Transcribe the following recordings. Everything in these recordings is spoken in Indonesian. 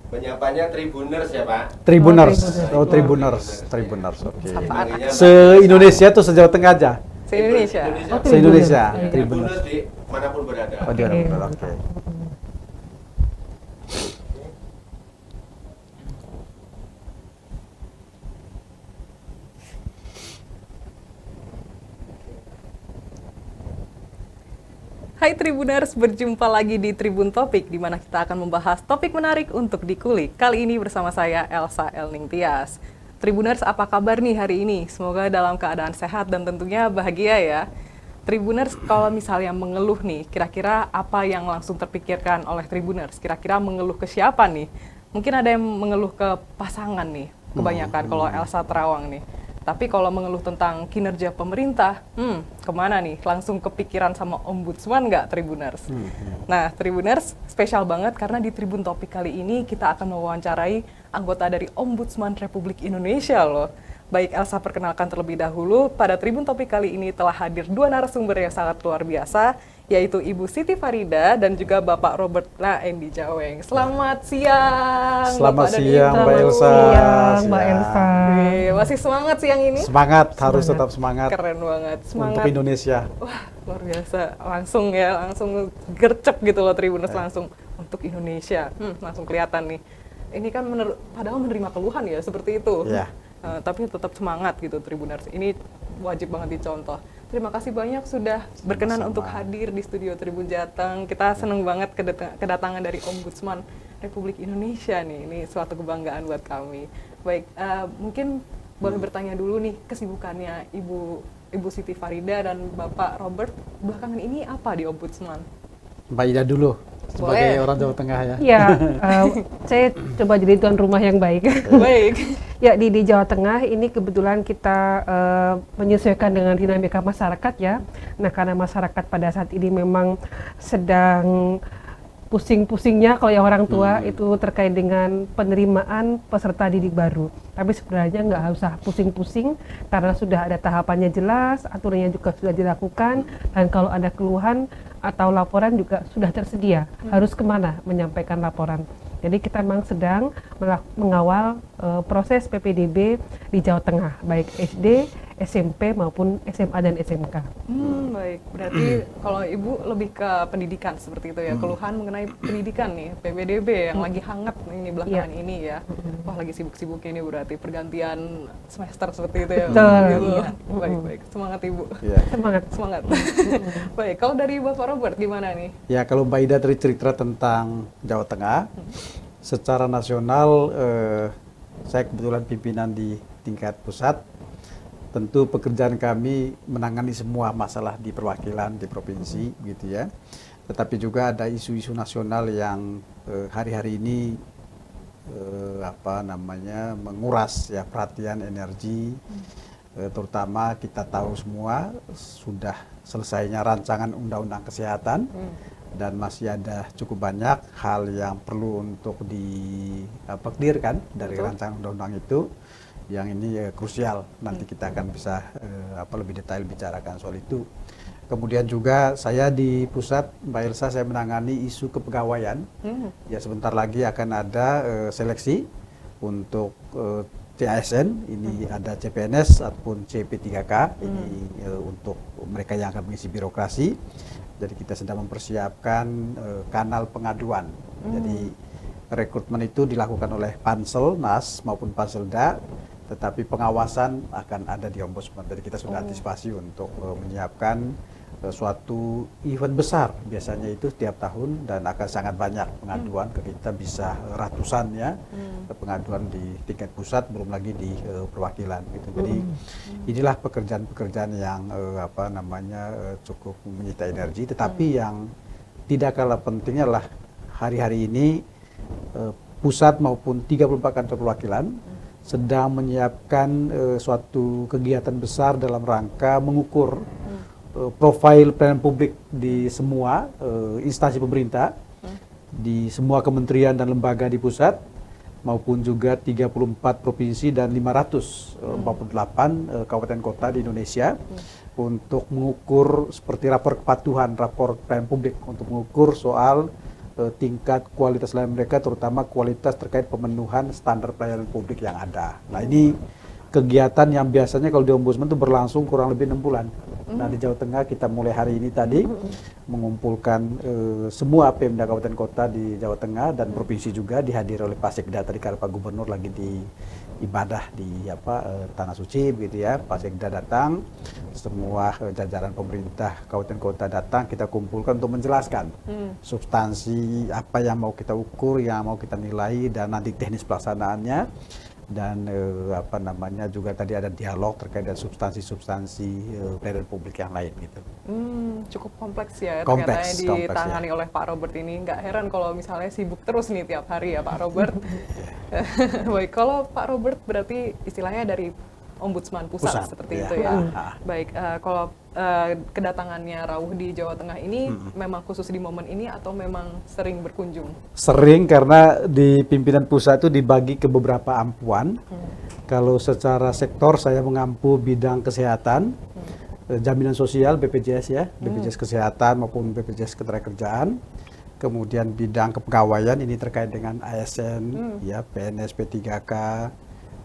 Menyapanya Tribuners ya Pak? Tribuners. Oh, Tribuners. Tribuners. Oke. Dipanggilnya Se-Indonesia tuh se-Jawa Tengah aja. Se-Indonesia. Oh, Se-Indonesia. Ya, Tribuners. Tribuners di manapun berada. Oh, di mana? Oke. Hai Tribuners, berjumpa lagi di Tribun Topik, di mana kita akan membahas topik menarik untuk dikulik. Kali ini bersama saya, Elsa Elning Tias. Tribuners, apa kabar nih hari ini? Semoga dalam keadaan sehat dan tentunya bahagia ya. Tribuners, kalau misalnya mengeluh nih, kira-kira apa yang langsung terpikirkan oleh Tribuners? Kira-kira mengeluh ke siapa nih? Mungkin ada yang mengeluh ke pasangan nih, kebanyakan kalau Elsa Terawang nih. Tapi kalau mengeluh tentang kinerja pemerintah, kemana nih? Langsung kepikiran sama Ombudsman nggak, Tribuners? Nah, Tribuners, spesial banget karena di Tribun Topik kali ini kita akan mewawancarai anggota dari Ombudsman Republik Indonesia loh. Baik, Elsa perkenalkan terlebih dahulu, pada Tribun Topik kali ini telah hadir dua narasumber yang sangat luar biasa, yaitu Ibu Siti Farida dan juga Bapak Robert Naendi Jaweng. Selamat siang, Selamat Bapak dan siang, Ibu. Mbak Elsa. Siang, Mbak Elsa. Wih, masih semangat siang ini? Semangat, harus tetap semangat Keren banget, semangat. untuk Indonesia. Wah, luar biasa. Langsung gercep gitu loh Tribuners, langsung untuk Indonesia. Langsung kelihatan nih. Ini kan padahal menerima keluhan ya, seperti itu. Iya. Tapi tetap semangat gitu Tribuners. Ini wajib banget dicontoh. Terima kasih banyak sudah berkenan Sama-sama. untuk hadir di studio Tribun Jateng. Kita senang banget kedatangan dari Ombudsman Republik Indonesia nih. Ini suatu kebanggaan buat kami. Baik, mungkin boleh bertanya dulu nih kesibukannya Ibu Siti Farida dan Bapak Robert belakangan ini apa di Ombudsman? Mbak Ida dulu, sebagai Boleh. orang Jawa Tengah ya. Ya, saya coba jadi tuan rumah yang baik. Baik. Ya, di Jawa Tengah ini kebetulan kita menyesuaikan dengan dinamika masyarakat ya. Nah, karena masyarakat pada saat ini memang sedang pusing-pusingnya kalau yang orang tua itu terkait dengan penerimaan peserta didik baru. Tapi sebenarnya nggak usah pusing-pusing karena sudah ada tahapannya jelas, aturannya juga sudah dilakukan, dan kalau ada keluhan atau laporan juga sudah tersedia. Harus kemana menyampaikan laporan. Jadi kita memang sedang mengawal proses PPDB di Jawa Tengah, baik SD, SMP maupun SMA dan SMK. Baik. Berarti kalau Ibu lebih ke pendidikan seperti itu ya, keluhan mengenai pendidikan nih, PPDB yang lagi hangat ini belakangan ini ya. Wah, lagi sibuk-sibuknya ini berarti pergantian semester seperti itu ya. Betul, Gitu. iya. Baik. Semangat Ibu. Iya. Semangat. Baik, kalau dari Bapak Robert gimana nih? Ya, kalau Mbak Ida tadi cerita tentang Jawa Tengah, secara nasional saya kebetulan pimpinan di tingkat pusat. Tentu pekerjaan kami menangani semua masalah di perwakilan di provinsi, gitu ya. Tetapi juga ada isu-isu nasional yang hari-hari ini menguras ya perhatian energi. Terutama kita tahu semua sudah selesainya rancangan undang-undang kesehatan dan masih ada cukup banyak hal yang perlu untuk dipikirkan dari rancangan undang-undang itu. Yang ini krusial, nanti kita akan bisa lebih detail bicarakan soal itu. Kemudian juga saya di pusat, Mbak Elsa, saya menangani isu kepegawaian. Ya, sebentar lagi akan ada seleksi untuk CASN, ini ada CPNS ataupun CP3K, ini untuk mereka yang akan mengisi birokrasi. Jadi kita sedang mempersiapkan kanal pengaduan. Jadi rekrutmen itu dilakukan oleh Pansel, NAS maupun Panselda, tetapi pengawasan akan ada di Ombudsman. Jadi kita sudah antisipasi untuk menyiapkan suatu event besar, biasanya itu setiap tahun, dan akan sangat banyak pengaduan ke kita, bisa ratusan ya pengaduan di tingkat pusat, belum lagi di perwakilan gitu. Jadi inilah pekerjaan-pekerjaan yang cukup menyita energi, tetapi yang tidak kalah pentingnya adalah hari-hari ini pusat maupun 34 kantor perwakilan sedang menyiapkan suatu kegiatan besar dalam rangka mengukur profil pelayanan publik di semua instansi pemerintah, di semua kementerian dan lembaga di pusat, maupun juga 34 provinsi dan 548 kabupaten kota di Indonesia, untuk mengukur seperti rapor kepatuhan, rapor pelayanan publik, untuk mengukur soal tingkat kualitas layanan mereka, terutama kualitas terkait pemenuhan standar pelayanan publik yang ada. Nah, ini kegiatan yang biasanya kalau di Ombudsman itu berlangsung kurang lebih 6 bulan. Nah, di Jawa Tengah kita mulai hari ini tadi mengumpulkan semua Pemda Kabupaten Kota di Jawa Tengah dan provinsi juga, dihadiri oleh Pak Sekda tadi karena Pak Gubernur lagi di ibadah di Tanah Suci begitu ya. Pak Sekda datang, semua jajaran pemerintah kabupaten kota datang, kita kumpulkan untuk menjelaskan substansi apa yang mau kita ukur, yang mau kita nilai, dan nanti teknis pelaksanaannya. Dan juga tadi ada dialog terkait dengan substansi-substansi pelayanan publik yang lain gitu. Cukup kompleks ya, Kompleks, ternyata ditangani ya. oleh Pak Robert ini. Nggak heran kalau misalnya sibuk terus nih tiap hari ya Pak Robert. Baik, kalau Pak Robert berarti istilahnya dari Ombudsman pusat seperti itu ya. Baik, kalau kedatangannya Rawuh di Jawa Tengah ini memang khusus di momen ini atau memang sering berkunjung? Sering, karena di pimpinan pusat itu dibagi ke beberapa ampuan. Kalau secara sektor saya mengampu bidang kesehatan, jaminan sosial BPJS ya, BPJS kesehatan maupun BPJS ketenagakerjaan. Kemudian bidang kepegawaian ini terkait dengan ASN, ya PNS, P3K.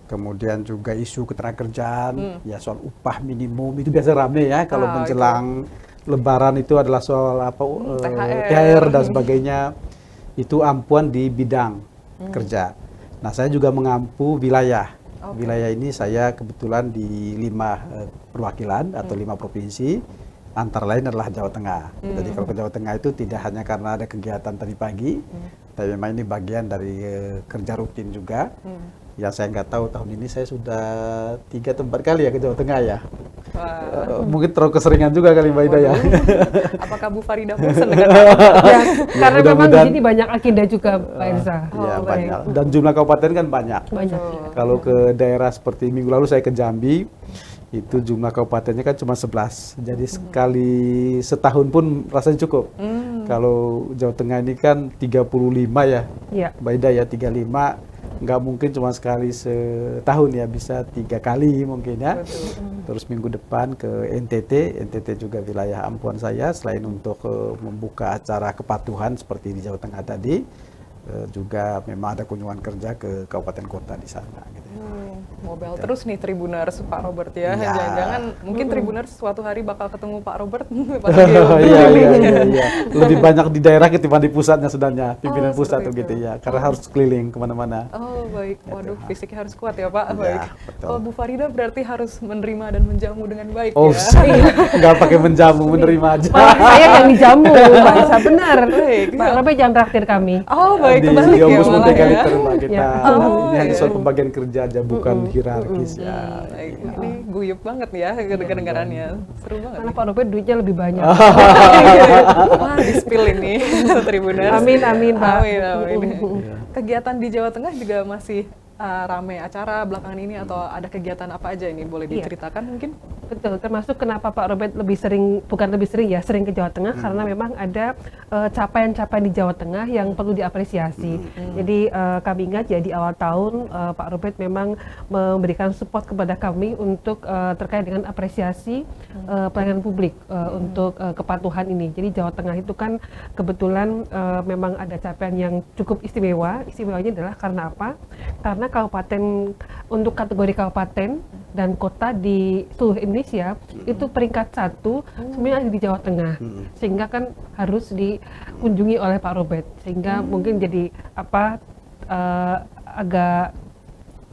Kemudian juga isu ketenagakerjaan, ya soal upah minimum itu biasa rame ya kalau menjelang Lebaran, itu adalah soal THR dan sebagainya. Itu ampuan di bidang kerja. Nah, saya juga mengampu wilayah. Wilayah ini saya kebetulan di 5 perwakilan atau 5 provinsi, antara lain adalah Jawa Tengah. Jadi kalau ke Jawa Tengah itu tidak hanya karena ada kegiatan tadi pagi, tapi memang ini bagian dari kerja rutin juga. Yang saya nggak tahu, tahun ini saya sudah 3 atau 4 kali ya ke Jawa Tengah ya. Mungkin terlalu keseringan juga kali Mbak Ida ya. Apakah Bu Farida bosan dengan karena memang di sini banyak agenda juga Pak Elsa. Iya, banyak. Dan jumlah kabupaten kan banyak. Kalau ke daerah seperti minggu lalu saya ke Jambi, itu jumlah kabupatennya kan cuma 11. Jadi sekali setahun pun rasanya cukup. Kalau Jawa Tengah ini kan 35 ya. Mbak Ida ya, 35. Nggak mungkin cuma sekali setahun ya, bisa 3 kali mungkin ya. Terus minggu depan ke NTT juga wilayah ampuan saya. Selain untuk membuka acara kepatuhan seperti di Jawa Tengah tadi, juga memang ada kunjungan kerja ke kabupaten kota di sana gitu. Mobile terus nih Tribuners Pak Robert ya. Jangan-jangan mungkin Tribuners suatu hari bakal ketemu Pak Robert. Iya. Lebih banyak di daerah ketimbang di pusatnya sebenarnya, pimpinan pusat tuh gitu ya. Karena harus keliling kemana-mana. Oh baik, waduh fisiknya harus kuat ya Pak. Baik. Betul. Kalau Bu Farida berarti harus menerima dan menjamu dengan baik ya. Nggak pakai menjamu, menerima aja. Saya yang dijamu, Mbak Elsa, benar. Pak Robert jangan traktir kami. Oh baik, kembali ya malah ya. Kita ini hanya soal pembagian kerja aja, bukan hierarkis ya. Ini guyup banget ya kedengarannya, seru banget. Karena Pak Robert duitnya lebih banyak. Wah, di-spill ini Tribuners. Amin Pak. Amin. Kegiatan di Jawa Tengah juga masih ramai acara belakangan ini, atau ada kegiatan apa aja ini, boleh diceritakan mungkin? Betul, termasuk kenapa Pak Robert sering ke Jawa Tengah, karena memang ada capaian-capaian di Jawa Tengah yang perlu diapresiasi. Jadi kami ingat ya di awal tahun Pak Robert memang memberikan support kepada kami untuk terkait dengan apresiasi pelayanan publik untuk kepatuhan ini. Jadi Jawa Tengah itu kan kebetulan memang ada capaian yang cukup istimewa. Istimewanya adalah karena apa? Karena kabupaten, untuk kategori kabupaten dan kota di seluruh Indonesia itu peringkat 1 semuanya ada di Jawa Tengah, sehingga kan harus dikunjungi oleh Pak Robert, sehingga mungkin jadi agak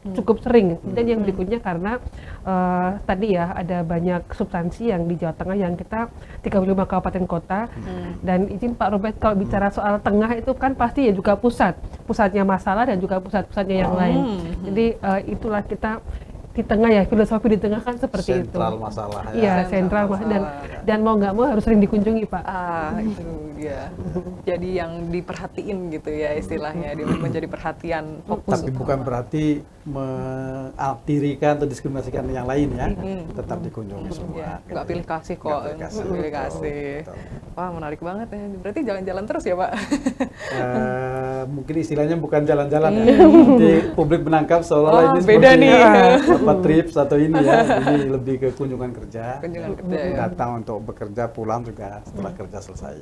cukup sering. Dan yang berikutnya karena tadi ya ada banyak substansi yang di Jawa Tengah yang kita 35 kabupaten kota, dan izin Pak Robert kalau bicara soal tengah itu kan pasti ya juga pusatnya masalah dan juga pusatnya yang lain. Jadi itulah kita di tengah ya, filosofi di tengah kan seperti itu. Sentral masalah ya. Iya, sentral masalah. Dan mau nggak mau harus sering dikunjungi Pak. Itu dia. Jadi yang diperhatiin gitu ya istilahnya, menjadi perhatian fokus. Tapi bukan berarti mengaktirikan atau diskriminasikan yang lain ya. Tetap dikunjungi semua. Nggak pilih kasih kok. Pilih kasih. Wah, menarik banget ya. Berarti jalan-jalan terus ya Pak? Mungkin istilahnya bukan jalan-jalan ya. Nanti publik menangkap seolah-olah ini beda nih. tempat trips atau ini ya, jadi lebih ke kunjungan kerja. Kunjungan kerja, ya. Datang untuk bekerja, pulang juga setelah kerja selesai.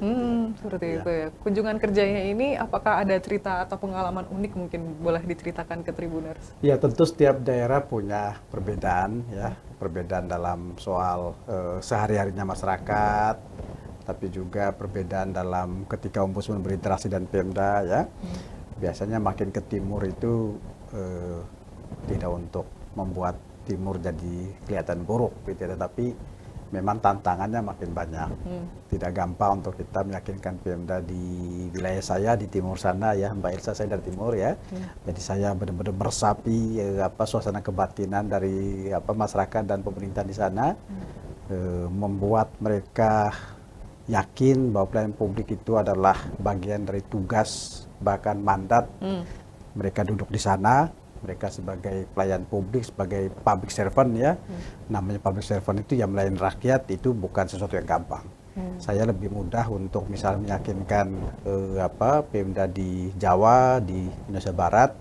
Seperti Iya. itu ya. Kunjungan kerjanya ini apakah ada cerita atau pengalaman unik mungkin boleh diceritakan ke Tribuners? Ya tentu setiap daerah punya perbedaan ya, perbedaan dalam soal sehari-harinya masyarakat, tapi juga perbedaan dalam ketika Ombudsman berinteraksi dan Pemda ya. Biasanya makin ke timur itu tidak untuk membuat timur jadi kelihatan buruk gitu ya, tetapi memang tantangannya makin banyak. Tidak gampang untuk kita meyakinkan Pemda di wilayah saya di timur sana ya, Mbak Elsa, saya dari timur ya. Jadi saya benar-benar meresapi suasana kebatinan dari masyarakat dan pemerintah di sana, membuat mereka yakin bahwa pelayanan publik itu adalah bagian dari tugas bahkan mandat. Mereka duduk di sana, mereka sebagai pelayan publik, sebagai public servant ya. Namanya public servant itu yang melayani rakyat, itu bukan sesuatu yang gampang. Saya lebih mudah untuk misalnya meyakinkan Pemda di Jawa, di Indonesia Barat,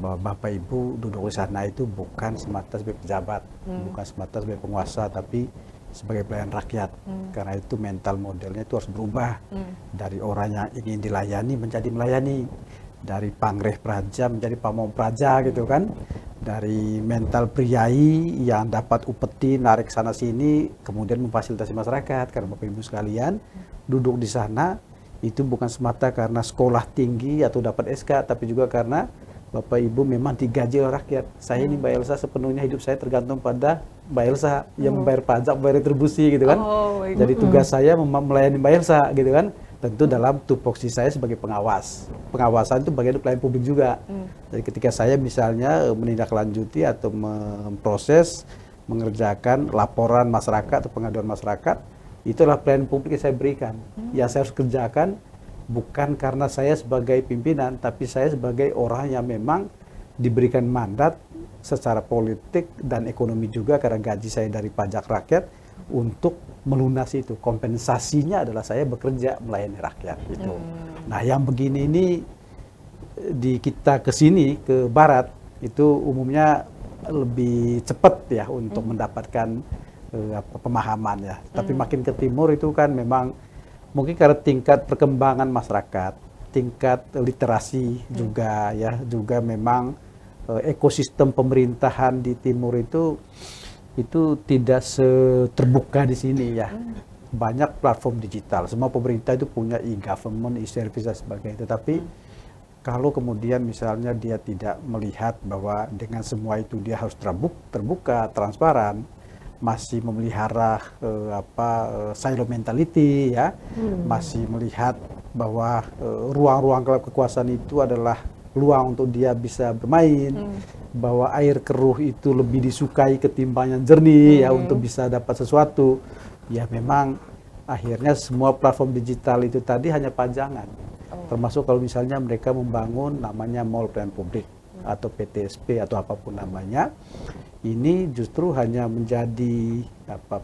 bahwa Bapak Ibu duduk di sana itu bukan semata sebagai pejabat, bukan semata sebagai penguasa, tapi sebagai pelayan rakyat. Karena itu mental modelnya itu harus berubah dari orang yang ingin dilayani menjadi melayani, dari pangreh praja menjadi pamong praja gitu kan, dari mental priai yang dapat upeti narik sana sini kemudian memfasilitasi masyarakat. Karena Bapak Ibu sekalian duduk di sana itu bukan semata karena sekolah tinggi atau dapat SK, tapi juga karena Bapak Ibu memang digaji oleh rakyat. Saya ini Mbak Elsa sepenuhnya hidup saya tergantung pada Mbak Elsa yang membayar pajak, membayar retribusi gitu kan. Jadi tugas saya melayani Mbak Elsa gitu kan. Tentu dalam tupoksi saya sebagai pengawas. Pengawasan itu bagian dari pelayanan publik juga. Jadi ketika saya misalnya menindaklanjuti atau memproses, mengerjakan laporan masyarakat atau pengaduan masyarakat, itulah pelayanan publik yang saya berikan. Yang saya harus kerjakan bukan karena saya sebagai pimpinan, tapi saya sebagai orang yang memang diberikan mandat secara politik dan ekonomi juga karena gaji saya dari pajak rakyat untuk melunasi itu. Kompensasinya adalah saya bekerja melayani rakyat itu. Nah, yang begini ini di kita ke sini ke barat itu umumnya lebih cepat ya untuk mendapatkan pemahaman ya. Tapi makin ke timur itu kan memang mungkin karena tingkat perkembangan masyarakat, tingkat literasi juga ya, juga memang ekosistem pemerintahan di timur itu tidak terbuka di sini ya. Banyak platform digital, semua pemerintah itu punya e-government, e-service dan sebagainya. Tetapi kalau kemudian misalnya dia tidak melihat bahwa dengan semua itu dia harus terbuka, transparan, masih memelihara silo mentality ya, masih melihat bahwa ruang-ruang kekuasaan itu adalah peluang untuk dia bisa bermain, bahwa air keruh itu lebih disukai ketimbang yang jernih ya untuk bisa dapat sesuatu. Ya memang akhirnya semua platform digital itu tadi hanya pajangan. Termasuk kalau misalnya mereka membangun namanya mall pelayanan publik atau PTSP atau apapun namanya, ini justru hanya menjadi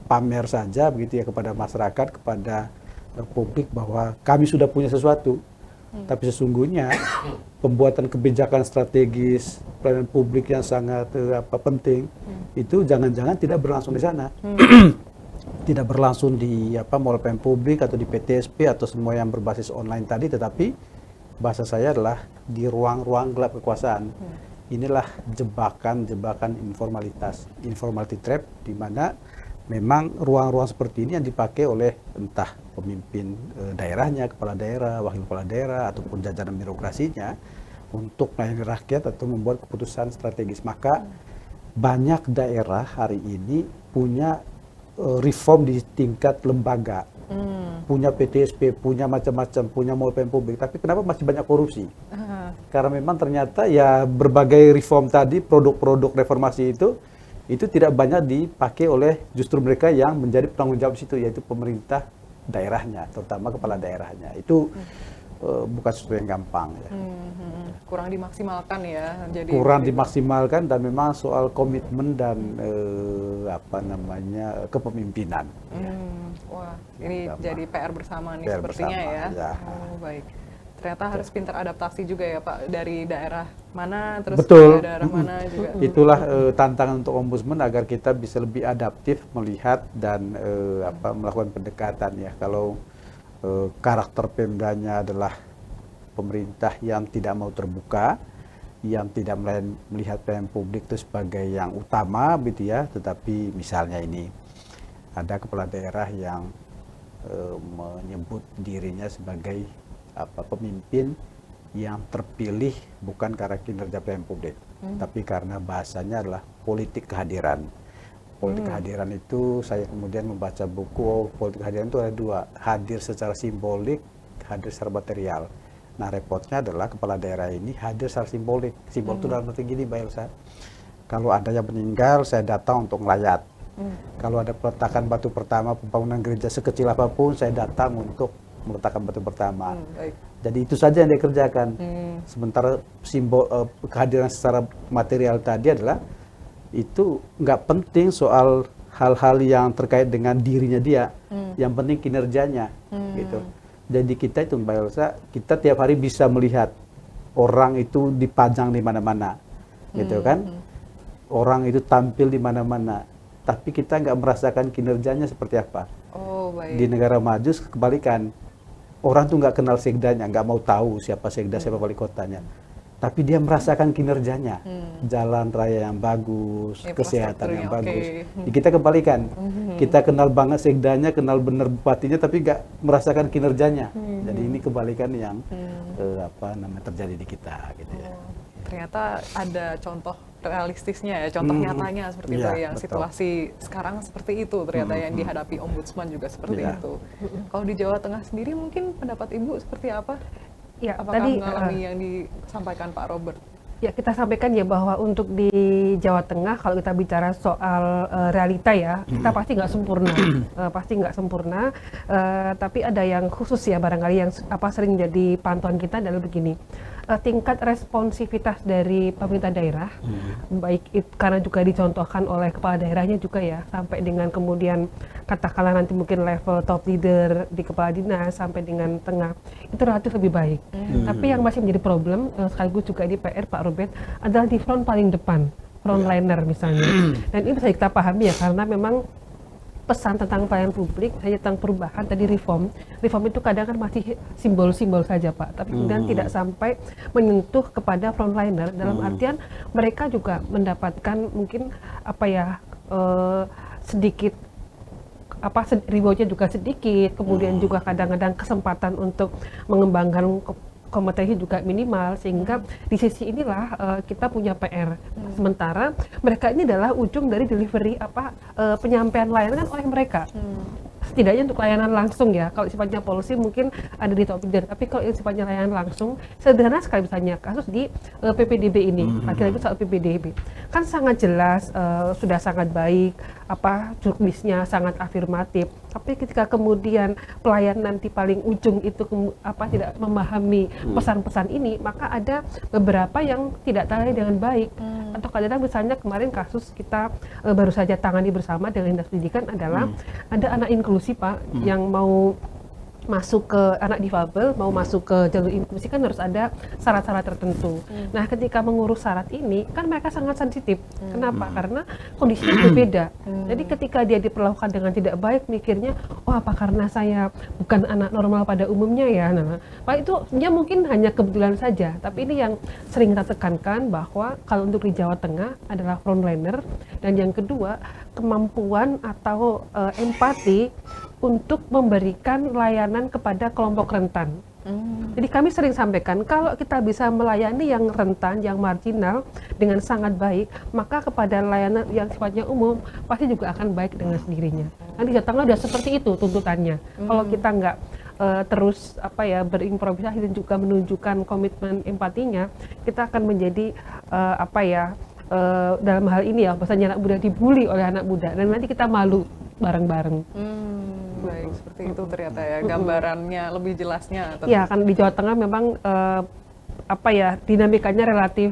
pamer saja begitu ya kepada masyarakat, kepada publik bahwa kami sudah punya sesuatu. Tapi sesungguhnya pembuatan kebijakan strategis pelayanan publik yang sangat penting itu jangan-jangan tidak berlangsung di sana. Tidak berlangsung di mall pelayanan publik atau di PTSP atau semua yang berbasis online tadi, tetapi bahasa saya adalah di ruang-ruang gelap kekuasaan. Inilah jebakan-jebakan informalitas, informality trap, di mana memang ruang-ruang seperti ini yang dipakai oleh entah pemimpin daerahnya, kepala daerah, wakil kepala daerah, ataupun jajaran birokrasinya untuk melayani rakyat atau membuat keputusan strategis. Maka banyak daerah hari ini punya reform di tingkat lembaga, punya PTSP, punya macam-macam, punya mall pelayanan publik, tapi kenapa masih banyak korupsi? Karena memang ternyata ya berbagai reform tadi, produk-produk reformasi itu tidak banyak dipakai oleh justru mereka yang menjadi penanggung jawab situ, yaitu pemerintah daerahnya, terutama kepala daerahnya. Itu bukan sesuatu yang gampang ya. Kurang dimaksimalkan ya. Jadi kurang dimaksimalkan, dan memang soal komitmen dan kepemimpinan. Wah, ini Sama. jadi PR bersama nih PR sepertinya bersama, ya. ya. Oh, baik. Ternyata harus pintar adaptasi juga ya Pak, dari daerah mana terus Betul. ke daerah mana juga. Itulah tantangan untuk ombudsman agar kita bisa lebih adaptif melihat dan melakukan pendekatan ya. Kalau karakter Pemdanya adalah pemerintah yang tidak mau terbuka, yang tidak melihat pelayanan publik itu sebagai yang utama gitu ya, tetapi misalnya ini ada kepala daerah yang menyebut dirinya sebagai pemimpin yang terpilih bukan karena kinerja pelayanan publik, tapi karena bahasanya adalah politik kehadiran. Politik kehadiran itu saya kemudian membaca buku, politik kehadiran itu ada dua, hadir secara simbolik, hadir secara material. Nah repotnya adalah kepala daerah ini hadir secara simbolik. Simbol itu dalam arti gini Mbak Elsa, kalau ada yang meninggal saya datang untuk melayat. Kalau ada peletakan batu pertama, pembangunan gereja sekecil apapun, saya datang untuk meletakkan batu pertama. Baik. Jadi itu saja yang dikerjakan. Sementara simbol kehadiran secara material tadi adalah itu nggak penting soal hal-hal yang terkait dengan dirinya dia, yang penting kinerjanya, gitu. Jadi kita itu Mbak Elsa, kita tiap hari bisa melihat orang itu dipajang di mana-mana, gitu kan? Orang itu tampil di mana-mana, tapi kita nggak merasakan kinerjanya seperti apa. Oh, baik. Di negara maju kebalikan, orang tuh nggak kenal sekdanya, nggak mau tahu siapa sekda, siapa wali kotanya, tapi dia merasakan kinerjanya, jalan raya yang bagus, kesehatan yang bagus. Kita kebalikan, kita kenal banget sekdanya, kenal bener bupatinya, tapi nggak merasakan kinerjanya. Jadi ini kebalikan yang terjadi di kita, gitu ya. Ternyata ada contoh realistisnya ya, contoh nyatanya seperti itu, yang betul. situasi sekarang seperti itu ternyata yang dihadapi ombudsman juga seperti itu. Kalau di Jawa Tengah sendiri mungkin pendapat Ibu seperti apa? Ya, Apakah tadi mengalami yang disampaikan Pak Robert? ya kita sampaikan ya bahwa untuk di Jawa Tengah kalau kita bicara soal realita ya, kita pasti nggak sempurna, tapi ada yang khusus ya barangkali yang sering jadi pantauan kita adalah begini. Tingkat responsivitas dari pemerintah daerah, baik karena juga dicontohkan oleh kepala daerahnya juga ya, sampai dengan kemudian katakanlah nanti mungkin level top leader di kepala dinas sampai dengan tengah, itu relatif lebih baik. Tapi yang masih menjadi problem, sekaligus juga di PR Pak Robert, adalah di front paling depan, frontliner misalnya. Dan ini bisa kita pahami ya, karena memang pesan tentang pelayanan publik, hanya tentang perubahan, tadi reform itu kadang kan masih simbol-simbol saja Pak, tapi kemudian tidak sampai menyentuh kepada frontliner, dalam artian mereka juga mendapatkan mungkin sedikit rewardnya juga sedikit, kemudian juga kadang-kadang kesempatan untuk mengembangkan kompetensi juga minimal, sehingga di sisi inilah kita punya PR. Sementara mereka ini adalah ujung dari delivery penyampaian layanan oleh mereka. Setidaknya untuk layanan langsung ya, kalau sifatnya policy mungkin ada di top leader, tapi kalau yang sifatnya layanan langsung, sederhana sekali misalnya kasus di PPDB ini, lagi-lagi soal PPDB, kan sangat jelas, sudah sangat baik, juknisnya sangat afirmatif, tapi ketika kemudian pelayanan di paling ujung itu tidak memahami pesan-pesan ini, maka ada beberapa yang tidak tangani dengan baik, atau kadang-kadang misalnya kemarin kasus kita baru saja tangani bersama dengan Dinas Pendidikan adalah ada anak inklusi Pak yang mau masuk ke anak difabel, mau masuk ke jalur inklusi kan harus ada syarat-syarat tertentu. Nah, ketika mengurus syarat ini kan mereka sangat sensitif. Kenapa? Karena kondisinya berbeda. Jadi ketika dia diperlakukan dengan tidak baik, mikirnya, oh apa karena saya bukan anak normal pada umumnya ya? Nah, Pak itu dia mungkin hanya kebetulan saja. Tapi ini yang sering kita tekankan bahwa kalau untuk di Jawa Tengah adalah frontliner, dan yang kedua kemampuan atau empati untuk memberikan layanan kepada kelompok rentan. Jadi kami sering sampaikan, kalau kita bisa melayani yang rentan, yang marginal dengan sangat baik, maka kepada layanan yang sifatnya umum pasti juga akan baik dengan sendirinya. Nanti datanglah sudah seperti itu tuntutannya. Kalau kita nggak terus berimprovisasi dan juga menunjukkan komitmen empatinya, kita akan menjadi dalam hal ini ya, bahasanya anak muda dibully oleh anak muda, dan nanti kita malu bareng-bareng. Baik, seperti itu ternyata ya gambarannya lebih jelasnya. Ya, kan di Jawa Tengah memang dinamikanya relatif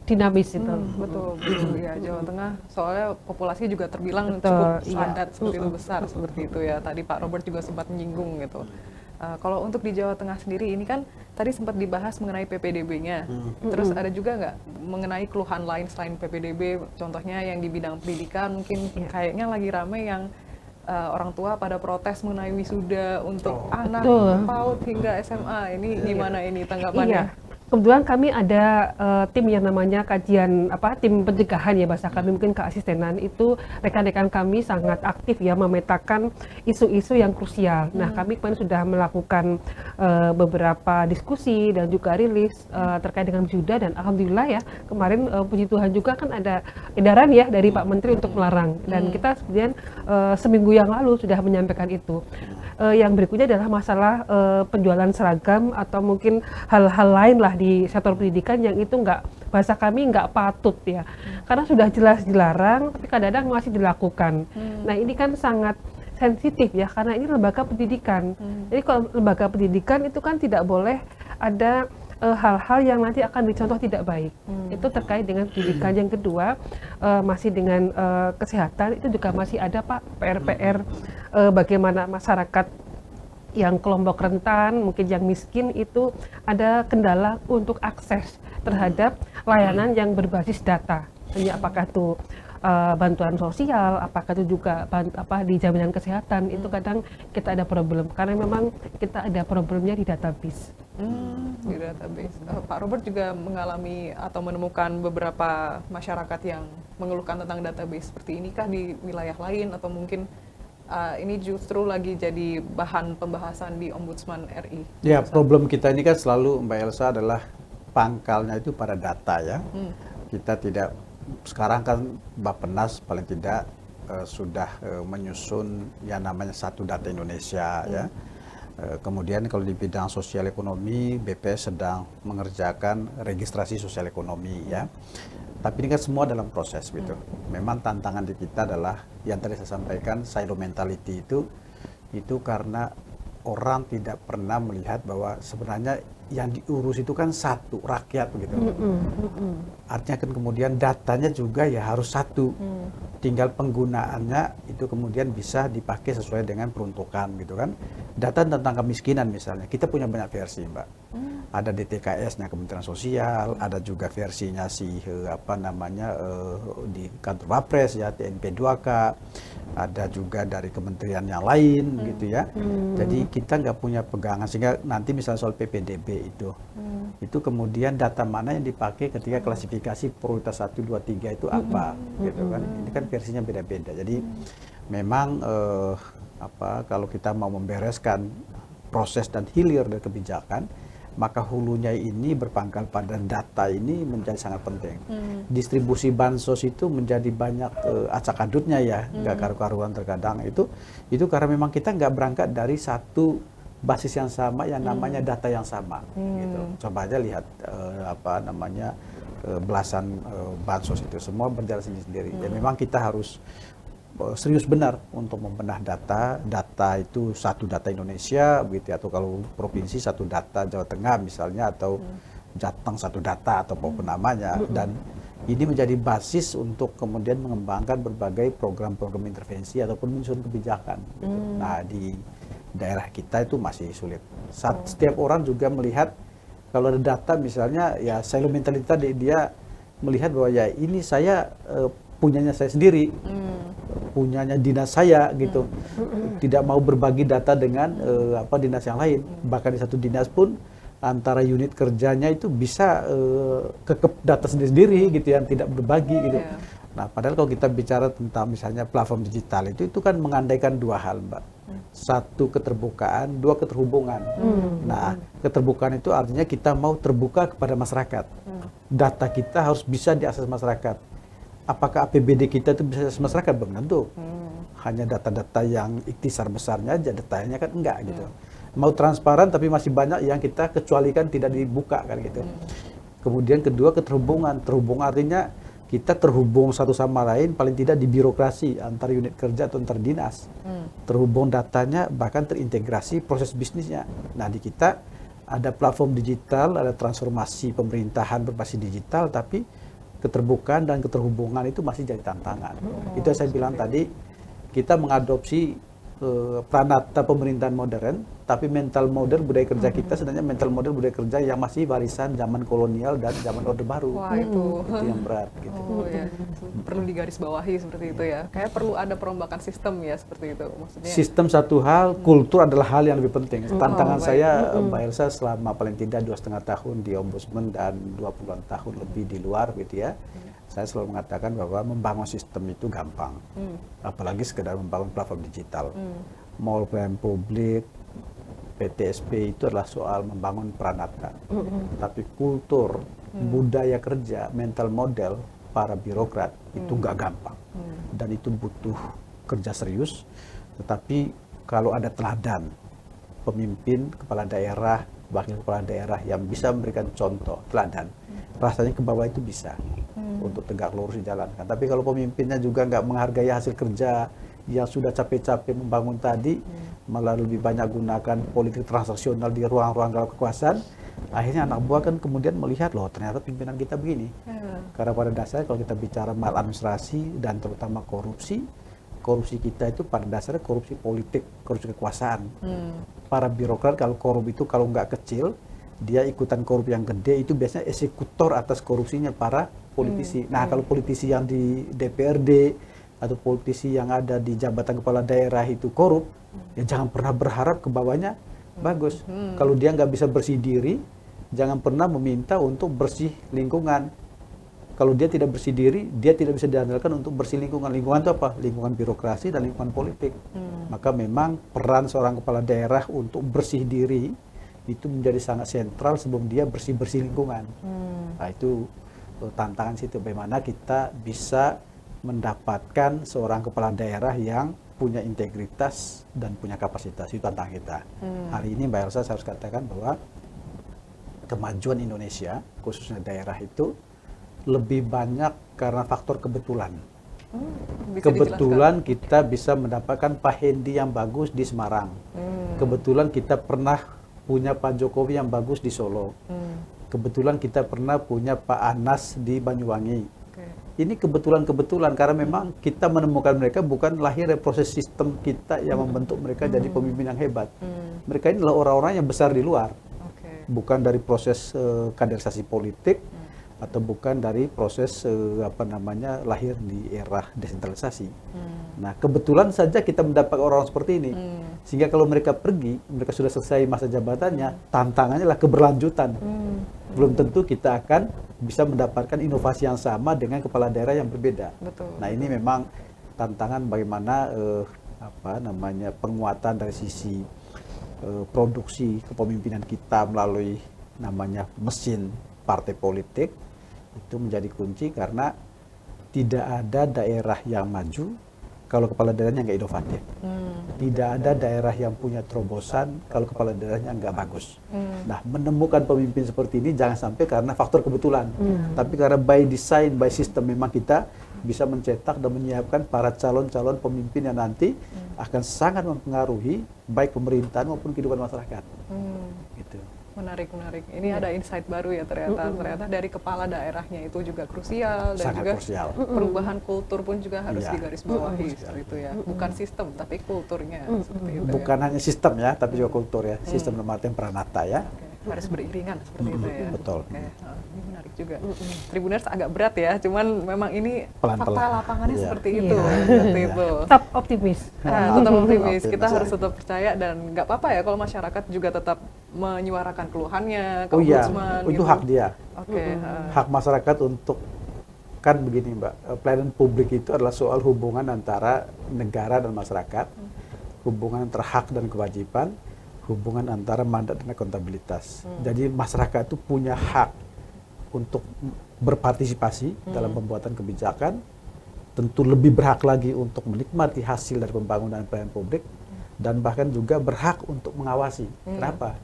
dinamis itu. Betul, ya Jawa Tengah soalnya populasi juga terbilang cukup padat seperti itu, besar seperti itu ya. Tadi Pak Robert juga sempat menyinggung gitu. Kalau untuk di Jawa Tengah sendiri ini kan tadi sempat dibahas mengenai PPDB-nya. Terus ada juga nggak mengenai keluhan lain selain PPDB? Contohnya yang di bidang pendidikan mungkin kayaknya lagi rame yang orang tua pada protes mengenai wisuda untuk anak PAUD hingga SMA. Ini gimana ini tanggapannya? Iya. Kebetulan kami ada tim yang namanya kajian tim pencegahan ya bahasa kami mungkin keasistenan, itu rekan-rekan kami sangat aktif ya memetakan isu-isu yang krusial. Nah, kami kemarin sudah melakukan beberapa diskusi dan juga rilis terkait dengan wisuda, dan alhamdulillah ya kemarin puji Tuhan juga kan ada edaran ya dari Pak Menteri untuk melarang, dan kita kemudian seminggu yang lalu sudah menyampaikan itu. Yang berikutnya adalah masalah penjualan seragam atau mungkin hal-hal lain lah di sektor pendidikan yang itu bahasa kami nggak patut ya, karena sudah jelas dilarang tapi kadang-kadang masih dilakukan. Nah, ini kan sangat sensitif ya, karena ini lembaga pendidikan. Jadi kalau lembaga pendidikan itu kan tidak boleh ada hal-hal yang nanti akan dicontoh tidak baik. Itu terkait dengan pendidikan. Yang kedua masih dengan kesehatan, itu juga masih ada Pak PR-PR bagaimana masyarakat yang kelompok rentan, mungkin yang miskin itu ada kendala untuk akses terhadap layanan yang berbasis data. Hanya apakah itu bantuan sosial, apakah itu juga di jaminan kesehatan, itu kadang kita ada problem karena memang kita ada problemnya di database. Di database. Pak Robert juga mengalami atau menemukan beberapa masyarakat yang mengeluhkan tentang database seperti ini kah di wilayah lain, atau mungkin ini justru lagi jadi bahan pembahasan di Ombudsman RI? Ya, problem kita ini kan selalu Mbak Elsa adalah pangkalnya itu pada data ya. Kita tidak, sekarang kan Bappenas paling tidak sudah menyusun yang namanya Satu Data Indonesia ya. Kemudian kalau di bidang sosial ekonomi, BPS sedang mengerjakan registrasi sosial ekonomi ya. Tapi ini kan semua dalam proses gitu. Memang tantangan di kita adalah yang tadi saya sampaikan, silo mentality itu karena orang tidak pernah melihat bahwa sebenarnya yang diurus itu kan satu, rakyat begitu. Artinya kan kemudian datanya juga ya harus satu. Tinggal penggunaannya itu kemudian bisa dipakai sesuai dengan peruntukan gitu kan. Data tentang kemiskinan misalnya, kita punya banyak versi, Mbak. Ada DTKS-nya Kementerian Sosial, ada juga versinya di kantor Wapres ya, TNP2K, ada juga dari kementerian yang lain gitu ya. Jadi kita nggak punya pegangan, sehingga nanti misalnya soal PPDB itu kemudian data mana yang dipakai ketika klasifikasi prioritas 1, 2, 3 itu apa gitu kan. Ini kan versinya beda-beda. Jadi memang kalau kita mau membereskan proses dan hilir dari kebijakan, maka hulunya ini berpangkal pada data ini menjadi sangat penting. Distribusi bansos itu menjadi banyak acak adutnya ya, nggak karu-karuan terkadang itu karena memang kita nggak berangkat dari satu basis yang sama yang namanya data yang sama. Gitu. Coba aja lihat belasan bansos itu semua berjalan sendiri-sendiri. Ya memang kita harus serius benar untuk membenah data itu Satu Data Indonesia begitu, atau kalau provinsi Satu Data Jawa Tengah misalnya, atau Jateng Satu Data atau apapun namanya, dan ini menjadi basis untuk kemudian mengembangkan berbagai program-program intervensi ataupun menyusun kebijakan gitu. Nah, di daerah kita itu masih sulit. Setiap orang juga melihat kalau ada data misalnya ya silo mentality, dia melihat bahwa ya ini saya punyanya saya sendiri, punyanya dinas saya gitu, tidak mau berbagi data dengan dinas yang lain. Bahkan di satu dinas pun antara unit kerjanya itu bisa kekep data sendiri gitu, yang tidak berbagi gitu. Nah, padahal kalau kita bicara tentang misalnya platform digital itu kan mengandaikan dua hal, Mbak. Satu, keterbukaan, dua, keterhubungan. Nah, keterbukaan itu artinya kita mau terbuka kepada masyarakat. Data kita harus bisa diakses masyarakat. Apakah APBD kita itu bisa diakses masyarakat? Belum tentu. Hanya data-data yang ikhtisar besarnya aja, detailnya kan enggak gitu. Mau transparan tapi masih banyak yang kita kecualikan, tidak dibuka kan gitu. Kemudian kedua, keterhubungan. Terhubung artinya kita terhubung satu sama lain, paling tidak di birokrasi antar unit kerja atau antar dinas. Terhubung datanya, bahkan terintegrasi proses bisnisnya. Nah, di kita ada platform digital, ada transformasi pemerintahan berbasis digital, tapi keterbukaan dan keterhubungan itu masih jadi tantangan. Itu yang saya bilang tadi, kita mengadopsi pranata pemerintahan modern, tapi mental model budaya kerja kita sebenarnya mental model budaya kerja yang masih warisan zaman kolonial dan zaman Orde Baru. Wah, itu. Itu yang berat gitu. Oh ya, perlu digarisbawahi seperti itu ya. Kayak perlu ada perombakan sistem ya seperti itu maksudnya. Sistem satu hal, kultur adalah hal yang lebih penting. Tantangan baik. saya, Mbak Elsa, selama paling tidak 2,5 tahun di Ombudsman dan 20-an tahun lebih di luar gitu ya. Saya selalu mengatakan bahwa membangun sistem itu gampang. Apalagi sekedar membangun platform digital. Mall pelayanan publik, PTSP itu adalah soal membangun pranata. Tapi kultur, budaya kerja, mental model para birokrat itu nggak gampang. Dan itu butuh kerja serius. Tetapi kalau ada teladan, pemimpin, kepala daerah, wakil kepala daerah yang bisa memberikan contoh, teladan, rasanya ke bawah itu bisa untuk tegak lurus dijalankan. Tapi kalau pemimpinnya juga nggak menghargai hasil kerja yang sudah capek-capek membangun tadi, malah lebih banyak gunakan politik transaksional di ruang-ruang kekuasaan, akhirnya anak buah kan kemudian melihat, loh ternyata pimpinan kita begini. Karena pada dasarnya kalau kita bicara maladministrasi dan terutama korupsi, korupsi kita itu pada dasarnya korupsi politik, korupsi kekuasaan. Para birokrat kalau korup itu kalau nggak kecil, dia ikutan korup yang gede, itu biasanya eksekutor atas korupsinya para politisi. Nah kalau politisi yang di DPRD atau politisi yang ada di jabatan kepala daerah itu korup, ya jangan pernah berharap ke bawahnya bagus. Kalau dia nggak bisa bersih diri, jangan pernah meminta untuk bersih lingkungan. Kalau dia tidak bersih diri, dia tidak bisa diandalkan untuk bersih lingkungan. Lingkungan itu apa? Lingkungan birokrasi dan lingkungan politik. Maka memang peran seorang kepala daerah untuk bersih diri itu menjadi sangat sentral sebelum dia bersih-bersih lingkungan. Nah itu tantangan situ, bagaimana kita bisa mendapatkan seorang kepala daerah yang punya integritas dan punya kapasitas. Itu tantangan kita. Hari ini Mbak Elsa, saya harus katakan bahwa kemajuan Indonesia, khususnya daerah itu, lebih banyak karena faktor kebetulan. Kebetulan kita bisa mendapatkan Pak Hendi yang bagus di Semarang. Kebetulan kita pernah punya Pak Jokowi yang bagus di Solo. Kebetulan kita pernah punya Pak Anas di Banyuwangi. Ini kebetulan-kebetulan karena memang kita menemukan mereka bukan lahir dari proses sistem kita yang membentuk mereka jadi pemimpin yang hebat. Mereka ini adalah orang-orang yang besar di luar. Bukan dari proses kaderisasi politik atau bukan dari proses lahir di era desentralisasi. Nah, kebetulan saja kita mendapat orang seperti ini. Sehingga kalau mereka pergi, mereka sudah selesai masa jabatannya, tantangannya adalah keberlanjutan. Belum tentu kita akan bisa mendapatkan inovasi yang sama dengan kepala daerah yang berbeda. Nah, ini memang tantangan bagaimana penguatan dari sisi produksi kepemimpinan kita melalui namanya mesin partai politik itu menjadi kunci, karena tidak ada daerah yang maju kalau kepala daerahnya nggak inovatif. Tidak ada daerah yang punya terobosan kalau kepala daerahnya nggak bagus. Nah, menemukan pemimpin seperti ini jangan sampai karena faktor kebetulan, tapi karena by design, by system memang kita bisa mencetak dan menyiapkan para calon-calon pemimpin yang nanti akan sangat mempengaruhi baik pemerintahan maupun kehidupan masyarakat. Gitu. Menarik. Ini ada insight baru ya ternyata. Ternyata dari kepala daerahnya itu juga krusial dan sangat juga krusial. Perubahan kultur pun juga harus Iya. digarisbawahi seperti itu ya. Bukan sistem tapi kulturnya seperti itu. Bukan hanya sistem ya, tapi juga kultur ya. Sistem dalam artian pranata ya. Harus beriringan seperti itu ya. Betul. Ini menarik juga. Tribuners agak berat ya, cuman memang ini Pelan-pelan. fakta lapangannya Iya. seperti itu. Iya. Seperti itu. Tetap optimis. Tetap optimis. Kita Optimis, harus ya. tetap percaya dan nggak apa-apa ya kalau masyarakat juga tetap menyuarakan keluhannya ke Oh iya, ombudsman. itu gitu. hak dia. Oke. Hak masyarakat untuk, kan begini Mbak, pelayanan publik itu adalah soal hubungan antara negara dan masyarakat, hubungan antara hak dan kewajiban, hubungan antara mandat dan akuntabilitas. Jadi masyarakat itu punya hak untuk berpartisipasi dalam pembuatan kebijakan, tentu lebih berhak lagi untuk menikmati hasil dari pembangunan pelayanan publik, dan bahkan juga berhak untuk mengawasi. Kenapa?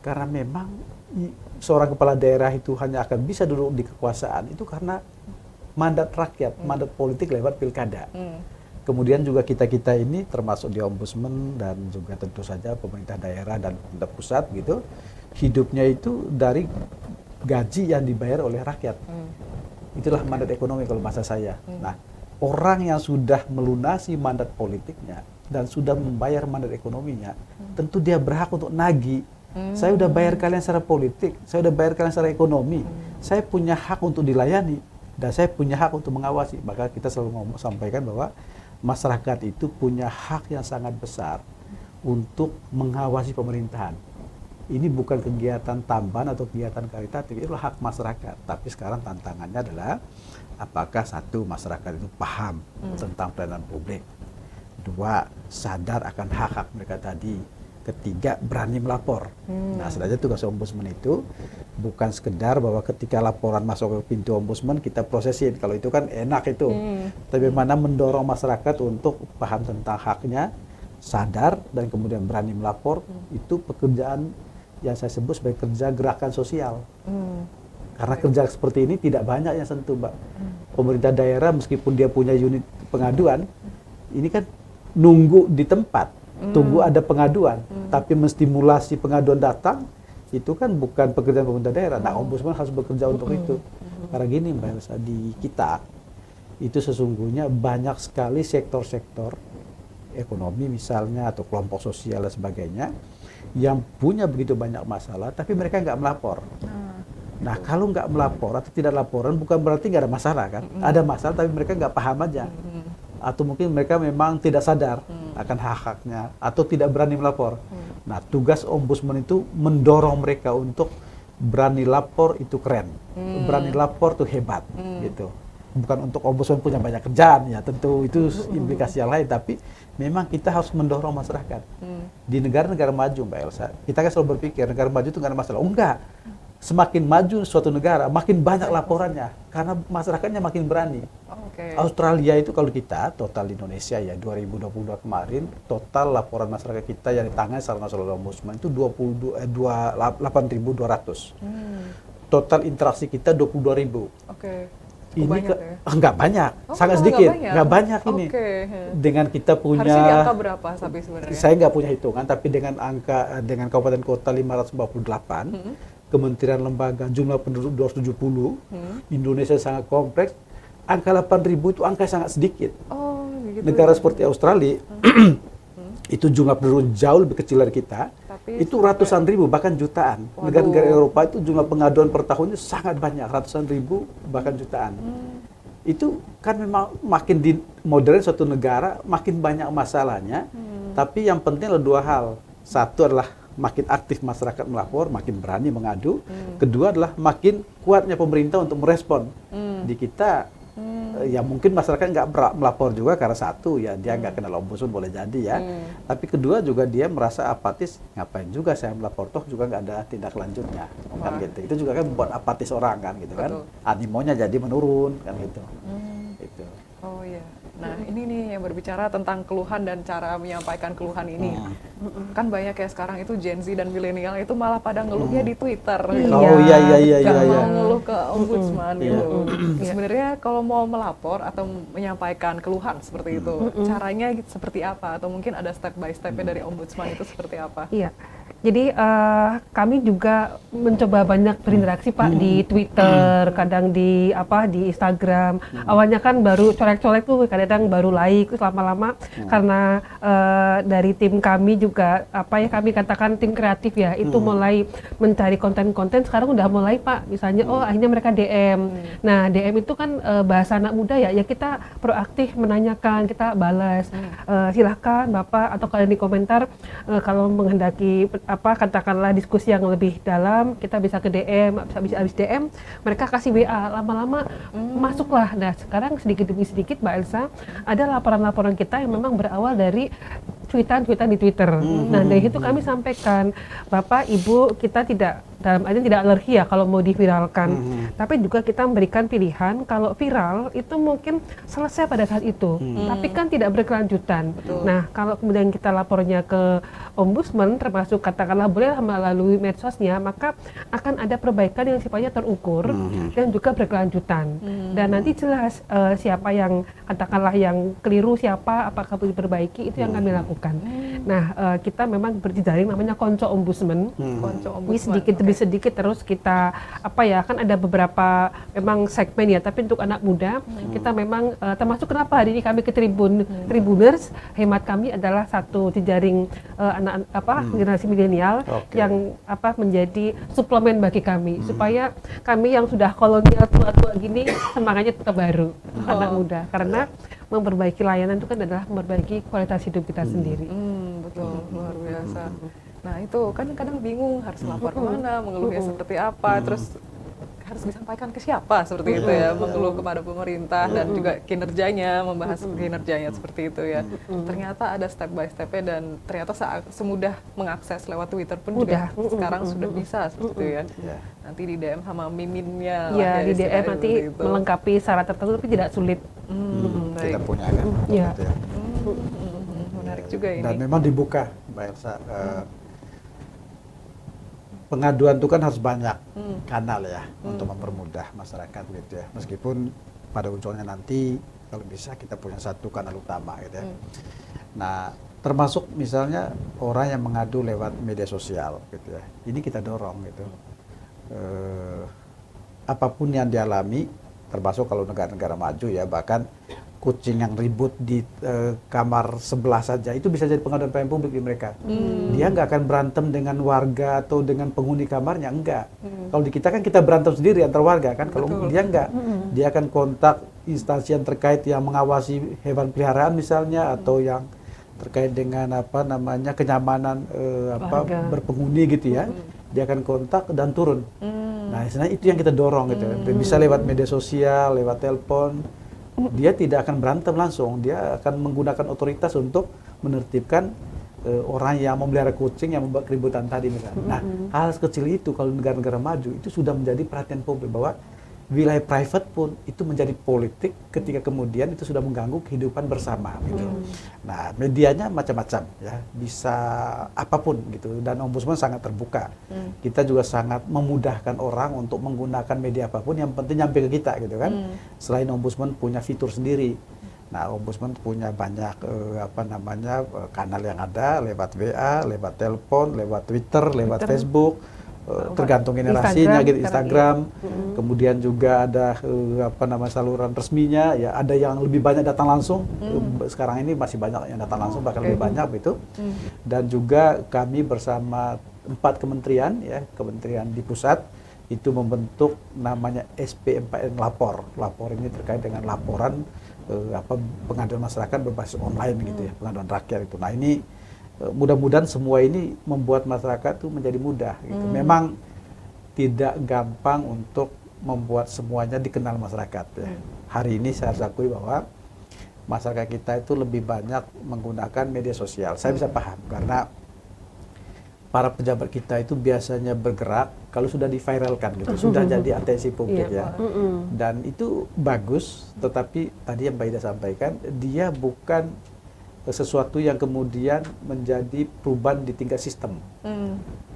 Karena memang seorang kepala daerah itu hanya akan bisa duduk di kekuasaan itu karena mandat rakyat, mandat politik lewat pilkada. Kemudian juga kita-kita ini termasuk di Ombudsman dan juga tentu saja pemerintah daerah dan pemerintah pusat gitu, hidupnya itu dari gaji yang dibayar oleh rakyat. Itulah mandat ekonomi kalau bahasa saya. Nah, orang yang sudah melunasi mandat politiknya dan sudah membayar mandat ekonominya, tentu dia berhak untuk nagih. Saya udah bayar kalian secara politik, saya udah bayar kalian secara ekonomi, saya punya hak untuk dilayani, dan saya punya hak untuk mengawasi. Maka kita selalu sampaikan bahwa masyarakat itu punya hak yang sangat besar untuk mengawasi pemerintahan. Ini bukan kegiatan tambahan atau kegiatan karitatif, itu hak masyarakat. Tapi sekarang tantangannya adalah apakah satu, masyarakat itu paham tentang pelayanan publik. Dua, sadar akan hak-hak mereka tadi. Ketiga, berani melapor. Nah, sebenarnya tugas ombudsman itu bukan sekedar bahwa ketika laporan masuk ke pintu ombudsman kita prosesin. Kalau itu kan enak itu. Tapi bagaimana mendorong masyarakat untuk paham tentang haknya, sadar, dan kemudian berani melapor, itu pekerjaan yang saya sebut sebagai kerja gerakan sosial. Karena kerja seperti ini tidak banyak yang sentuh, Mbak. Pemerintah daerah meskipun dia punya unit pengaduan, ini kan nunggu di tempat, tunggu ada pengaduan, tapi menstimulasi pengaduan datang, itu kan bukan pekerjaan pemerintah daerah. Nah, ombudsman harus bekerja untuk itu. Karena gini Mbak Elsa, di kita itu sesungguhnya banyak sekali sektor-sektor ekonomi misalnya, atau kelompok sosial dan sebagainya, yang punya begitu banyak masalah, tapi mereka nggak melapor. Nah, kalau nggak melapor atau tidak laporan, bukan berarti nggak ada masalah kan? Ada masalah, tapi mereka nggak paham aja. Atau mungkin mereka memang tidak sadar akan hak-haknya, atau tidak berani melapor. Nah, tugas ombudsman itu mendorong mereka untuk berani lapor, itu keren. Berani lapor itu hebat, gitu. Bukan untuk ombudsman punya banyak kerjaan, ya tentu itu implikasi yang lain, tapi memang kita harus mendorong masyarakat. Di negara-negara maju, Mbak Elsa, kita kan selalu berpikir negara maju itu nggak ada masalah. Oh, enggak. Semakin maju suatu negara, makin banyak laporannya, karena masyarakatnya makin berani. Australia itu kalau kita, total Indonesia ya, 2022 kemarin, total laporan masyarakat kita yang ditangani secara nasional ombudsman itu 8.200. Total interaksi kita 22.000. Ini banyak ya? Enggak banyak, sangat sedikit, enggak banyak ini. Dengan kita punya, harusnya di angka berapa tapi sebenarnya? Saya nggak punya hitungan, tapi dengan angka, dengan kabupaten kota 548, kementerian lembaga jumlah penduduk 270, Indonesia sangat kompleks, angka 8.000 itu angka sangat sedikit. Gitu. Negara seperti Australia, itu jumlah penduduk jauh lebih kecil dari kita, tapi itu ratusan ribu, bahkan jutaan. Negara-negara Eropa itu jumlah pengaduan per tahunnya sangat banyak, ratusan ribu, bahkan jutaan. Itu kan memang makin di modern suatu negara, makin banyak masalahnya, tapi yang penting adalah dua hal. Satu adalah makin aktif masyarakat melapor, makin berani mengadu. Kedua adalah makin kuatnya pemerintah untuk merespon. Di kita, ya mungkin masyarakat nggak melapor juga karena satu, ya dia nggak kenal ombudsman, boleh jadi ya. Tapi kedua juga dia merasa apatis, ngapain juga saya melapor, toh juga nggak ada tindak lanjutnya. Kan gitu. Itu juga kan membuat apatis orang kan gitu. Betul. Kan. Animonya jadi menurun kan gitu. Gitu. Oh iya. Nah, ini nih yang berbicara tentang keluhan dan cara menyampaikan keluhan ini. Kan banyak ya sekarang itu Gen Z dan milenial itu malah pada ngeluhnya di Twitter. Oh iya. Gak mau ngeluh ke ombudsman gitu. Sebenarnya kalau mau melapor atau menyampaikan keluhan seperti itu, caranya seperti apa? Atau mungkin ada step by step-nya dari ombudsman itu seperti apa? Iya. Jadi kami juga mencoba banyak berinteraksi Pak di Twitter, kadang di Instagram. Awalnya kan baru colek-colek tuh, kadang baru like, terus lama-lama karena dari tim kami juga kami katakan tim kreatif ya, itu mulai mencari konten-konten. Sekarang udah mulai Pak, misalnya akhirnya mereka DM. Nah DM itu kan bahasa anak muda ya kita proaktif menanyakan, kita balas. Silahkan Bapak atau kalian di komentar kalau menghendaki katakanlah diskusi yang lebih dalam, kita bisa ke DM, habis DM mereka kasih WA, lama-lama masuklah. Nah sekarang sedikit demi sedikit Mbak Elsa, ada laporan-laporan kita yang memang berawal dari cuitan di Twitter. Nah dari itu kami sampaikan, Bapak Ibu, kita tidak dalam artian tidak alergi ya kalau mau diviralkan, tapi juga kita memberikan pilihan kalau viral itu mungkin selesai pada saat itu, tapi kan tidak berkelanjutan. Nah kalau kemudian kita lapornya ke ombudsman, termasuk katakanlah boleh melalui medsosnya, maka akan ada perbaikan yang sifatnya terukur dan juga berkelanjutan. Dan nanti jelas siapa yang katakanlah yang keliru, siapa, apakah perlu diperbaiki, itu yang kami lakukan. Nah, kita memang berjejaring namanya konco ombudsman. Konco Ini ombudsman. sedikit demi sedikit terus kita kan ada beberapa memang segmen ya, tapi untuk anak muda kita memang termasuk kenapa hari ini kami ke Tribuners, hemat kami adalah satu jejaring generasi milenial yang menjadi suplemen bagi kami supaya kami yang sudah kolonial tua-tua gini semangatnya tetap baru anak muda, karena memperbaiki layanan itu kan adalah memperbaiki kualitas hidup kita sendiri. Betul, luar biasa. Nah itu kan kadang bingung harus lapor kemana, mengeluhnya seperti apa, terus harus disampaikan ke siapa seperti itu ya, mengeluh kepada pemerintah dan juga kinerjanya, membahas kinerjanya seperti itu ya. Ternyata ada step by step-nya dan ternyata semudah mengakses lewat Twitter pun juga sekarang sudah bisa seperti itu ya. Nanti di DM sama miminnya lah Ya, di DM istilahnya nanti seperti itu. melengkapi syarat tertentu tapi tidak sulit. Baik. Kita punya kan. Iya. Gitu ya. Menarik juga ini. Dan memang dibuka, Mbak Elsa. Pengaduan itu kan harus banyak kanal ya untuk mempermudah masyarakat gitu ya. Meskipun pada ujungnya nanti kalau bisa kita punya satu kanal utama gitu ya. Nah, termasuk misalnya orang yang mengadu lewat media sosial gitu ya. Ini kita dorong gitu. Apapun yang dialami, termasuk kalau negara-negara maju ya, bahkan kucing yang ribut di kamar sebelah saja itu bisa jadi pengaduan pelayanan publik di mereka. Dia nggak akan berantem dengan warga atau dengan penghuni kamarnya, enggak. Kalau di kita kan kita berantem sendiri antar warga kan, kalau dia enggak, dia akan kontak instansi yang terkait yang mengawasi hewan peliharaan misalnya, atau yang terkait dengan kenyamanan berpenghuni gitu ya. Dia akan kontak dan turun. Nah, sebenarnya itu yang kita dorong gitu. Bisa lewat media sosial, lewat telepon. Dia tidak akan berantem langsung, dia akan menggunakan otoritas untuk menertibkan orang yang memelihara kucing yang membuat keributan tadi misalnya. Nah, hal kecil itu kalau negara-negara maju itu sudah menjadi perhatian publik bahwa wilayah private pun itu menjadi politik ketika kemudian itu sudah mengganggu kehidupan bersama gitu. Nah, medianya macam-macam ya, bisa apapun gitu, dan ombudsman sangat terbuka. Kita juga sangat memudahkan orang untuk menggunakan media apapun, yang penting nyampe ke kita gitu kan. Selain ombudsman punya fitur sendiri. Nah, ombudsman punya banyak kanal yang ada, lewat WA, lewat telepon, lewat Twitter, lewat Facebook. Tergantung generasinya gitu, Instagram. Kemudian juga ada saluran resminya ya, ada yang lebih banyak datang langsung. Sekarang ini masih banyak yang datang langsung, bahkan lebih banyak gitu. Dan juga kami bersama 4 kementerian ya, kementerian di pusat itu membentuk namanya SP4N Lapor. Lapor ini terkait dengan laporan pengaduan masyarakat berbasis online gitu ya, pengaduan rakyat itu. Nah, ini mudah-mudahan semua ini membuat masyarakat itu menjadi mudah gitu. Memang tidak gampang untuk membuat semuanya dikenal masyarakat ya. Hari ini saya harus akui bahwa masyarakat kita itu lebih banyak menggunakan media sosial. Saya bisa paham karena para pejabat kita itu biasanya bergerak kalau sudah diviralkan gitu, sudah jadi atensi publik ya. Dan itu bagus, tetapi tadi yang Mbak Ida sampaikan, dia bukan sesuatu yang kemudian menjadi perubahan di tingkat sistem.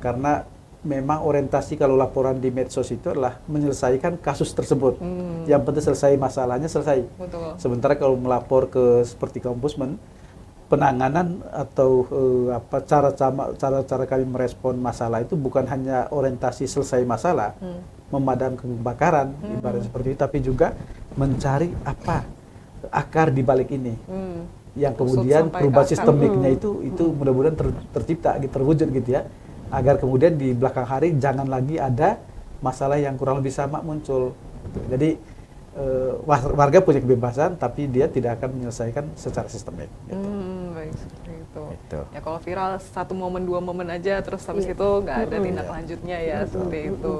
Karena memang orientasi kalau laporan di medsos itu adalah menyelesaikan kasus tersebut. Yang penting selesai masalahnya, selesai. Betul. Sementara kalau melapor ke seperti ke ombudsman, penanganan atau cara kami merespon masalah itu bukan hanya orientasi selesai masalah, memadamkan kebakaran, ibarat seperti itu, tapi juga mencari apa akar di balik ini. Yang kemudian perubahan sistemiknya itu mudah-mudahan tercipta, terwujud gitu ya, agar kemudian di belakang hari jangan lagi ada masalah yang kurang lebih sama muncul. Jadi warga punya kebebasan, tapi dia tidak akan menyelesaikan secara sistemik. Gitu. Baik, seperti itu. Gitu. Ya kalau viral 1 momen 2 momen aja, terus habis itu nggak ada tindak lanjutnya ya, seperti itu.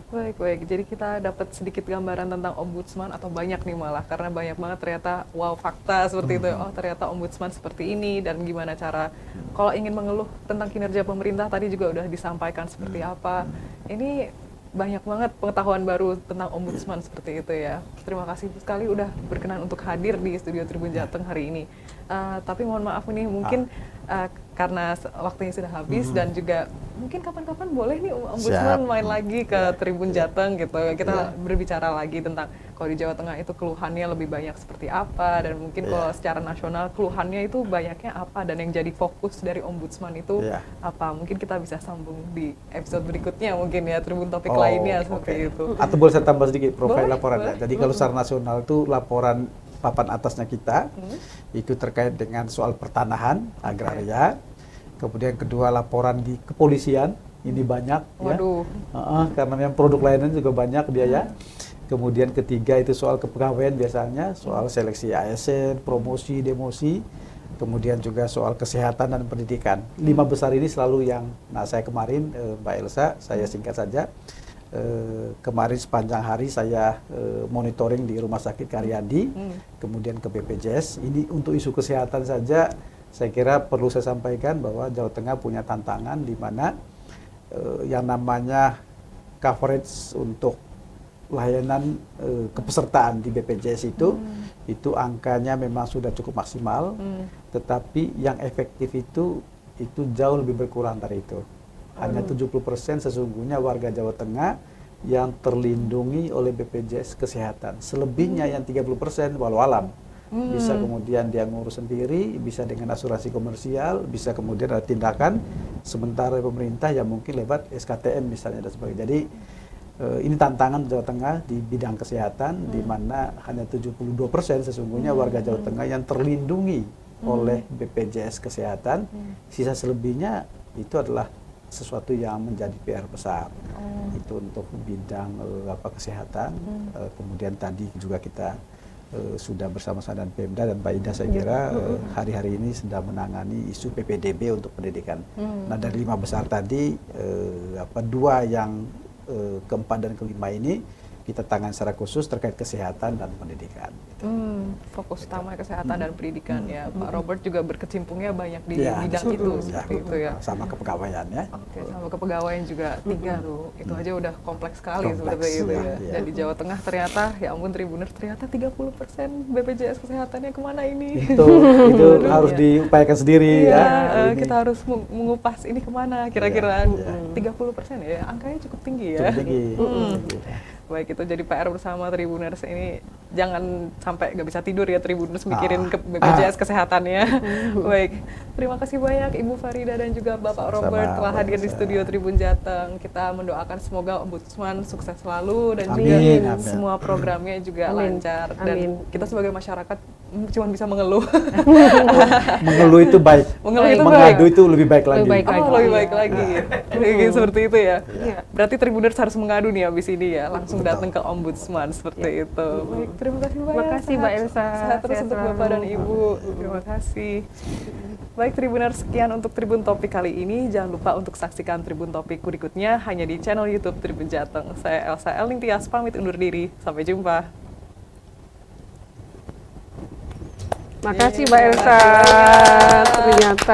Baik. Jadi kita dapat sedikit gambaran tentang ombudsman, atau banyak nih malah, karena banyak banget ternyata fakta seperti itu. Oh, ternyata ombudsman seperti ini, dan gimana cara kalau ingin mengeluh tentang kinerja pemerintah tadi juga udah disampaikan seperti apa. Ini banyak banget pengetahuan baru tentang Ombudsman seperti itu ya. Terima kasih sekali udah berkenan untuk hadir di studio Tribun Jateng hari ini. Tapi mohon maaf nih, mungkin karena waktunya sudah habis dan juga mungkin kapan-kapan boleh nih Ombudsman main lagi ke Tribun Jateng gitu. Kita berbicara lagi tentang kalau di Jawa Tengah itu keluhannya lebih banyak seperti apa, dan mungkin kalau secara nasional keluhannya itu banyaknya apa, dan yang jadi fokus dari Ombudsman itu apa. Mungkin kita bisa sambung di episode berikutnya mungkin ya, Tribun Topik lainnya seperti itu. Atau boleh saya tambah sedikit profil Boleh, laporannya. boleh. Jadi kalau secara nasional itu laporan papan atasnya kita itu terkait dengan soal pertanahan agraria. Kemudian kedua, laporan di kepolisian ini banyak. Waduh. Ya. Karena memang produk layanan juga banyak dia ya. Kemudian ketiga itu soal kepegawaian, biasanya soal seleksi ASN, promosi, demosi. Kemudian juga soal kesehatan dan pendidikan. 5 besar ini selalu yang, nah saya kemarin Mbak Elsa, saya singkat saja, kemarin sepanjang hari saya monitoring di Rumah Sakit Karyadi, kemudian ke BPJS. Ini untuk isu kesehatan saja, saya kira perlu saya sampaikan bahwa Jawa Tengah punya tantangan di mana yang namanya coverage untuk layanan kepesertaan di BPJS itu angkanya memang sudah cukup maksimal, tetapi yang efektif itu jauh lebih berkurang dari itu. Hanya 70% sesungguhnya warga Jawa Tengah yang terlindungi oleh BPJS Kesehatan. Selebihnya yang 30% walau alam. Bisa kemudian dia ngurus sendiri, bisa dengan asuransi komersial, bisa kemudian ada tindakan sementara pemerintah yang mungkin lewat SKTM misalnya dan sebagainya. Jadi ini tantangan Jawa Tengah di bidang kesehatan, di mana hanya 72% sesungguhnya warga Jawa Tengah yang terlindungi oleh BPJS Kesehatan. Sisa selebihnya itu adalah sesuatu yang menjadi PR besar. Itu untuk bidang kesehatan. Kemudian tadi juga kita sudah bersama-sama dengan Pemda dan Pak Ida, saya kira hari-hari ini sedang menangani isu PPDB untuk pendidikan. Nah, dari 5 besar tadi, 2 yang keempat dan kelima ini kita tangani secara khusus terkait kesehatan dan pendidikan. Fokus utama kesehatan dan pendidikan ya. Pak Robert juga berkecimpungnya banyak di bidang itu, seperti itu ya. Sama kepegawaian ya. Oke, sama kepegawaian juga 3 tuh. Itu aja udah kompleks sekali seperti itu ya. Dan di Jawa Tengah ternyata, ya ampun Tribuners, ternyata 30% BPJS kesehatannya kemana ini? Itu harus diupayakan sendiri ya. Kita harus mengupas ini kemana kira-kira. 30% ya, angkanya cukup tinggi ya. Cukup tinggi. Baik, itu jadi PR bersama Tribuners ini. Jangan sampai nggak bisa tidur ya Tribuners mikirin ke BPJS kesehatannya. Baik, terima kasih banyak Ibu Farida dan juga Bapak Robert telah hadir di studio Tribun Jateng. Kita mendoakan semoga Ombudsman sukses selalu dan juga semua programnya juga lancar. Dan kita sebagai masyarakat cuma bisa mengeluh. Mengeluh itu baik. Mengeluh itu mengadu itu lebih baik lagi. Lebih baik lagi. Seperti itu ya. Berarti Tribuners harus mengadu nih habis ini ya. Langsung datang ke Ombudsman seperti itu. Baik, terima kasih banyak. Terima kasih Mbak Elsa. Sehat terus untuk Bapak dan Ibu. Terima kasih. Baik Tribuners, sekian untuk Tribun Topik kali ini. Jangan lupa untuk saksikan Tribun Topik berikutnya hanya di channel YouTube Tribun Jateng. Saya Elsa Elning Tias pamit undur diri. Sampai jumpa. Makasih Mbak Elsa. Ternyata